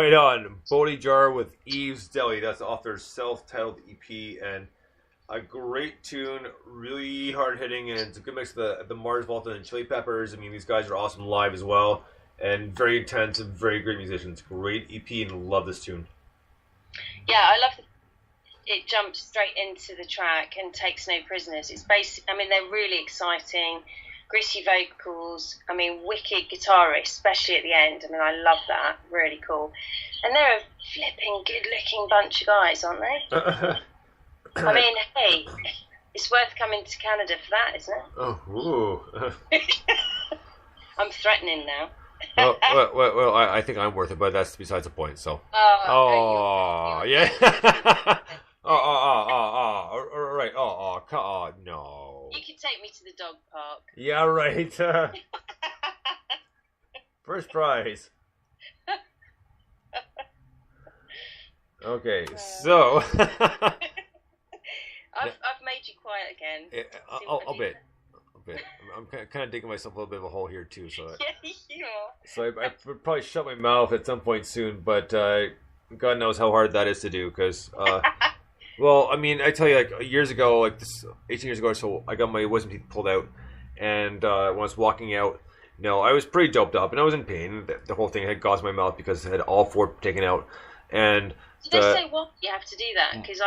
Right on. Bodie Jar with Eve's Deli. That's off their self-titled EP, and a great tune, really hard hitting, and it's a good mix of the Mars Volta and Chili Peppers. I mean, these guys are awesome live as well, and very intense and very great musicians. Great EP, and love this tune. Yeah, I love it. Jumps straight into the track and takes no prisoners. It's basic. I mean, they're really exciting, gritty vocals. I mean, wicked guitarist, especially at the end. I mean, I love that. Really cool. And they're a flipping good-looking bunch of guys, aren't they? I mean, hey, it's worth coming to Canada for that, isn't it? Oh, ooh. I'm threatening now. well, I think I'm worth it, but that's besides the point. So. Yeah. Right. No. You can take me to the dog park. Yeah, right. First prize. Okay, so. I've made you quiet again. I'll bet. I'm kind of digging myself a little bit of a hole here too. So yeah, you are. So I would probably shut my mouth at some point soon, but God knows how hard that is to do. Because, well, I mean, I tell you, like years ago, like 18 years ago or so, I got my wisdom teeth pulled out, and when I was walking out, I was pretty doped up, and I was in pain. The whole thing had gauzed my mouth because I had all four taken out, and. Did they say what you have to do that? Because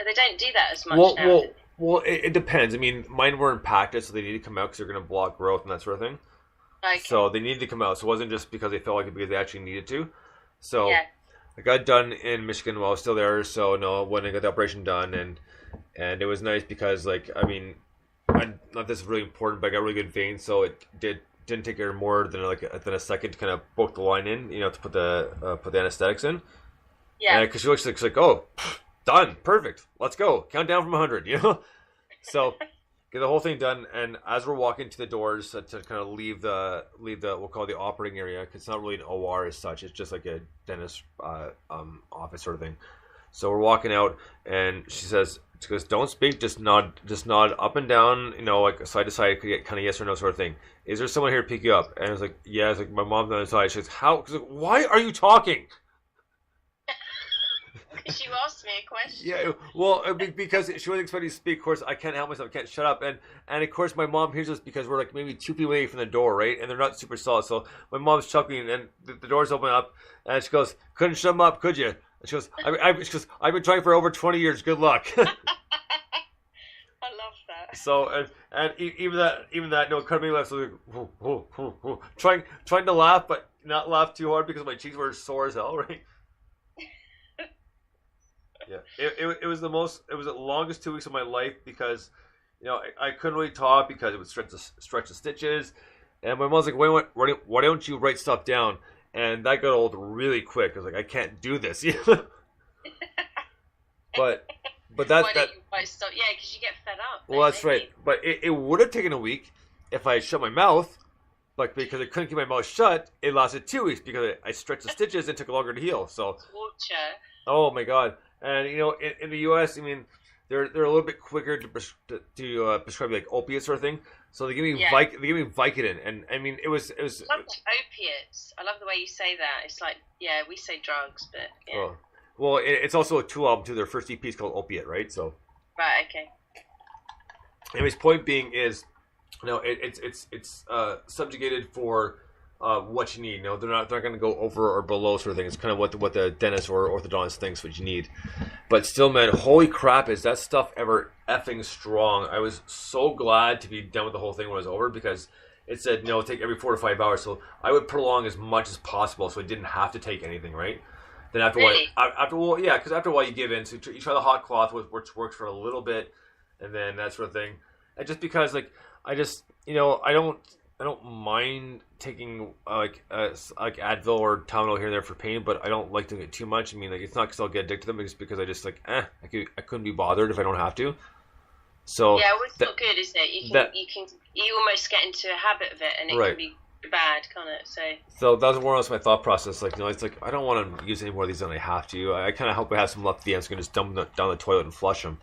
they don't do that as much now. Well, it depends. I mean, mine were impacted, so they need to come out because they're going to block growth and that sort of thing. Okay. So they needed to come out. So it wasn't just because they felt like it, because they actually needed to. So yeah. I got done in Michigan while I was still there. So no, when I got the operation done, and it was nice because, like, I mean, not this is really important, but I got really good veins, so it didn't take her more than a second to kind of poke the line in, to put the anesthetics in. Yeah. Because she looks like, oh. Done. Perfect. Let's go. Count down from 100, So, get the whole thing done, and as we're walking to the doors to kind of leave the we'll call it the operating area, because it's not really an OR as such. It's just like a dentist office sort of thing. So we're walking out, and she goes, don't speak, just nod up and down, like side to side, could get kind of yes or no sort of thing. Is there someone here to pick you up? And I was like, yeah. It's like, my mom's on the side. She goes, how? Cause like, why are you talking? Because you asked me a question. Yeah, well, because she wasn't expecting to speak. Of course, I can't help myself. I can't shut up. And of course, my mom hears us because we're like maybe 2 feet away from the door, right? And they're not super solid. So my mom's chuckling, and the doors open up, and she goes, couldn't shut them up, could you? And she goes, I've been trying for over 20 years. Good luck. I love that. So, and even that, no, cut me left. So like, trying to laugh, but not laugh too hard because my cheeks were sore as hell, right? Yeah, it was the longest 2 weeks of my life because, I couldn't really talk because it would stretch the stitches, and my mom's like, why don't you write stuff down? And that got old really quick. I was like, I can't do this, but that's why don't you write stuff? Yeah, because you get fed up. Well, that's right. But it would have taken a week if I shut my mouth, but because I couldn't keep my mouth shut, it lasted 2 weeks because I stretched the stitches and took longer to heal. So torture. Oh my God. And in the U.S., I mean, they're a little bit quicker to prescribe like opiates sort of thing. So they give me Vicodin, and I mean it was. I love opiates. I love the way you say that. It's like, yeah, we say drugs, but yeah. Oh. Well, it's also a tool album too. Their first EP is called Opiate, right? So. Right. Okay. Anyways, point being is, it's subjugated for. What you need. They're not going to go over or below sort of thing. It's kind of what the dentist or orthodontist thinks what you need. But still, man, holy crap, is that stuff ever effing strong. I was so glad to be done with the whole thing when it was over because it said, take every 4 to 5 hours. So I would prolong as much as possible so I didn't have to take anything, right? Then after really? Because after a while you give in. So you try the hot cloth, which works for a little bit, and then that sort of thing. And just because, like, I just, I don't mind taking like Advil or Tylenol here and there for pain, but I don't like doing it too much. I mean, like, it's not because I'll get addicted to them, it's because I just I couldn't be bothered if I don't have to. So yeah, well, it's not good, is it? You almost get into a habit of it, and it can be bad, can't it? So that was more or less my thought process. Like, it's like I don't want to use any more of these than I have to. I kind of hope I have some left at the end, so I can just dump them down the toilet and flush them.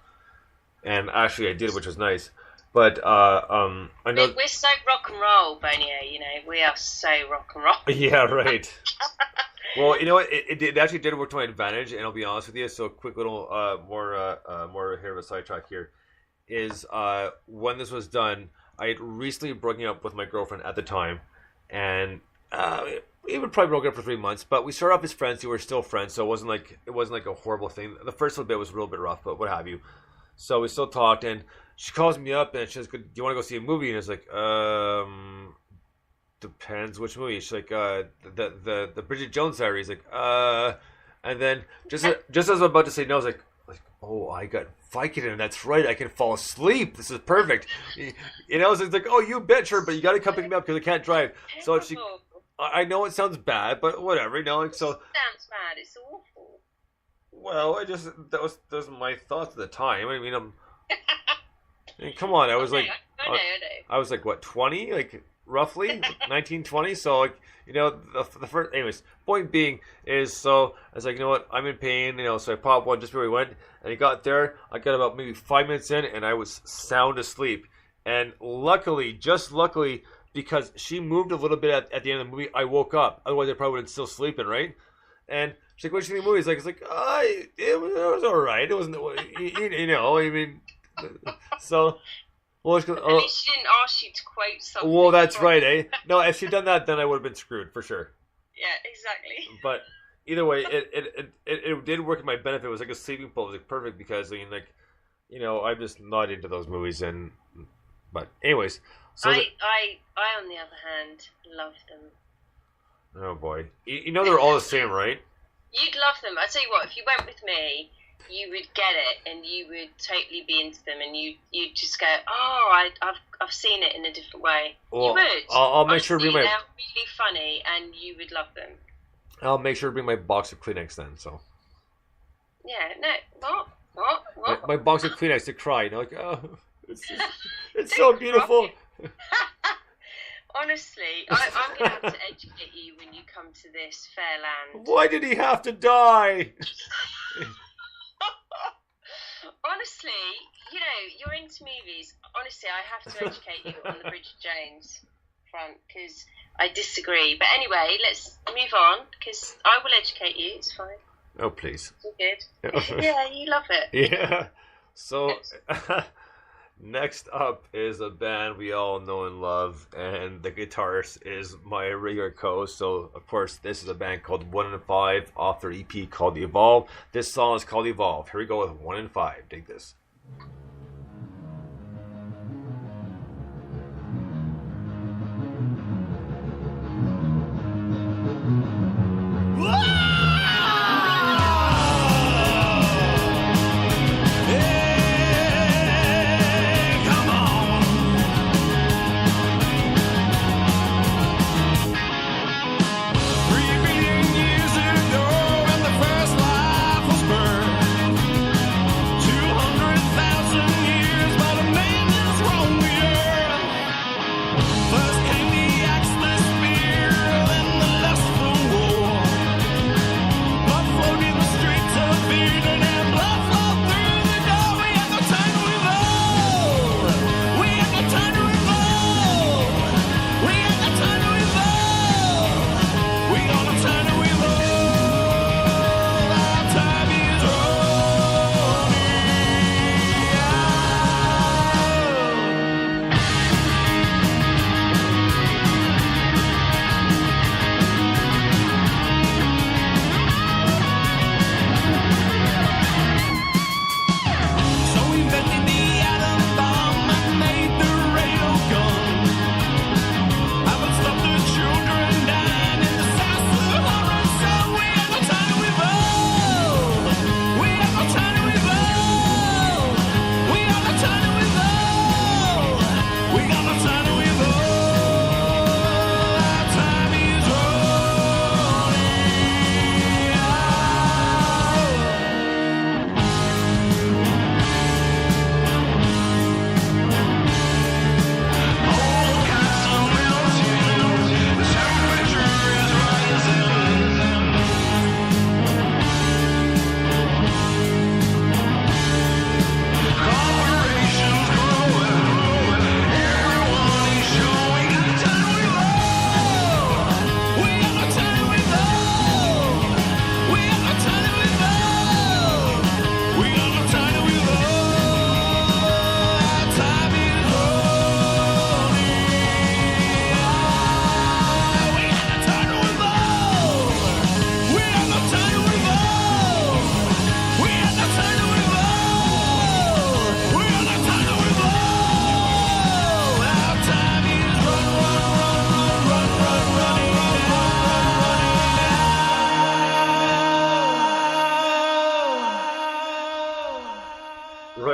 And actually, I did, which was nice. But I know we're so rock and roll, Bonnier. We are so rock and roll. Yeah, right. Well, you know what? It actually did work to my advantage, and I'll be honest with you. So, quick little more here of a sidetrack here is when this was done, I had recently broken up with my girlfriend at the time, and we would probably broken up for 3 months. But we started off as friends. We were still friends, so it wasn't like a horrible thing. The first little bit was a little bit rough, but what have you. So we still talked, and she calls me up, and she's like, "Do you want to go see a movie?" And it's like, depends which movie. She's like, the Bridget Jones Diaries. Like, and then just as I'm about to say no, I was like, oh, I got Vicodin, and that's right, I can fall asleep. This is perfect. You know, so it's like, oh, you bitch her, but you got to come pick me up because I can't drive. So she, I know it sounds bad, but whatever, you know. Like, so sounds bad. It's awful. Well, that was my thoughts at the time. I mean, I mean, come on, I was like, I know. I was like, what, 20, like roughly 19, 20. So like, you know, the first, anyways, point being is, so I was like, you know what, I'm in pain, you know, so I popped one just before we went, and he got there. I got about maybe 5 minutes in, and I was sound asleep. And luckily, just luckily, because she moved a little bit at the end of the movie, I woke up. Otherwise, I probably would have been still sleeping, right? And she's like, "What did you think of the movie?" It's like, it was all right. It wasn't, you know, I mean, so. Well, at least she didn't ask you to quote something. Well, that's right, eh? No, if she'd done that, then I would have been screwed for sure. Yeah, exactly. But either way, it did work in my benefit. It was like a sleeping pill. It was like perfect because, I mean, like, you know, I'm just not into those movies. But anyways, so I on the other hand love them. Oh boy, you know they're all the same, right? You'd love them. I tell you what, if you went with me, you would get it, and you would totally be into them, and you'd just go, oh, I've seen it in a different way. Well, you would. I'll make sure to bring my. They're really funny, and you would love them. I'll make sure to bring my box of Kleenex then. So. Yeah. No. What? My box of Kleenex to cry. You know, like, oh, it's so beautiful. Honestly, I'm going to have to educate you when you come to this fair land. Why did he have to die? Honestly, you know, you're into movies. Honestly, I have to educate you on the Bridget Jones front because I disagree. But anyway, let's move on because I will educate you. It's fine. Oh, please. You're good. Yeah, you love it. Yeah. So, next up is a band we all know and love, and the guitarist is my regular co-host. So, of course, this is a band called 1 in 5 off their EP called Evolve. This song is called Evolve. Here we go with 1 in 5. Dig this. Thousand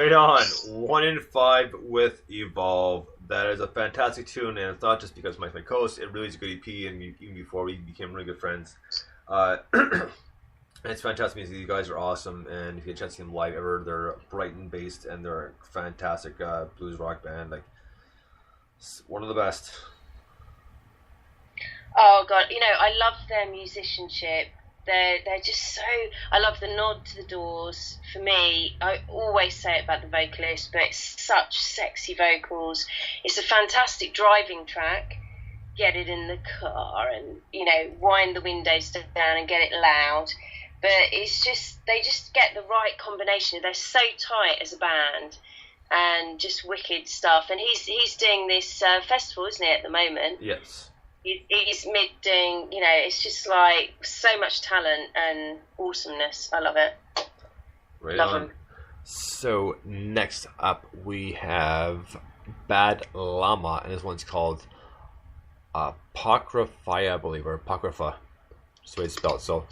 Right on. 1 in 5 with Evolve. That is a fantastic tune, and it's not just because Mike's my co-host. It really is a good EP, and even before we became really good friends. It's fantastic music. You guys are awesome, and if you get a chance to see them live ever, they're Brighton-based, and they're a fantastic blues rock band. Like, one of the best. Oh God, I love their musicianship. They're just so. I love the nod to the Doors. For me, I always say it about the vocalist, but it's such sexy vocals. It's a fantastic driving track. Get it in the car and wind the windows down and get it loud. But it's just they just get the right combination. They're so tight as a band, and just wicked stuff. And he's doing this festival, isn't he, at the moment? Yes. He's doing, it's just like so much talent and awesomeness. I love it. Right love on. him. So next up we have Bad Llama, and this one's called Apocrypha, I believe, or Apocrypha. That's the way it's spelled. So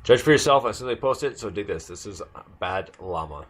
judge for yourself as soon as I post it. So dig this. This is Bad Llama.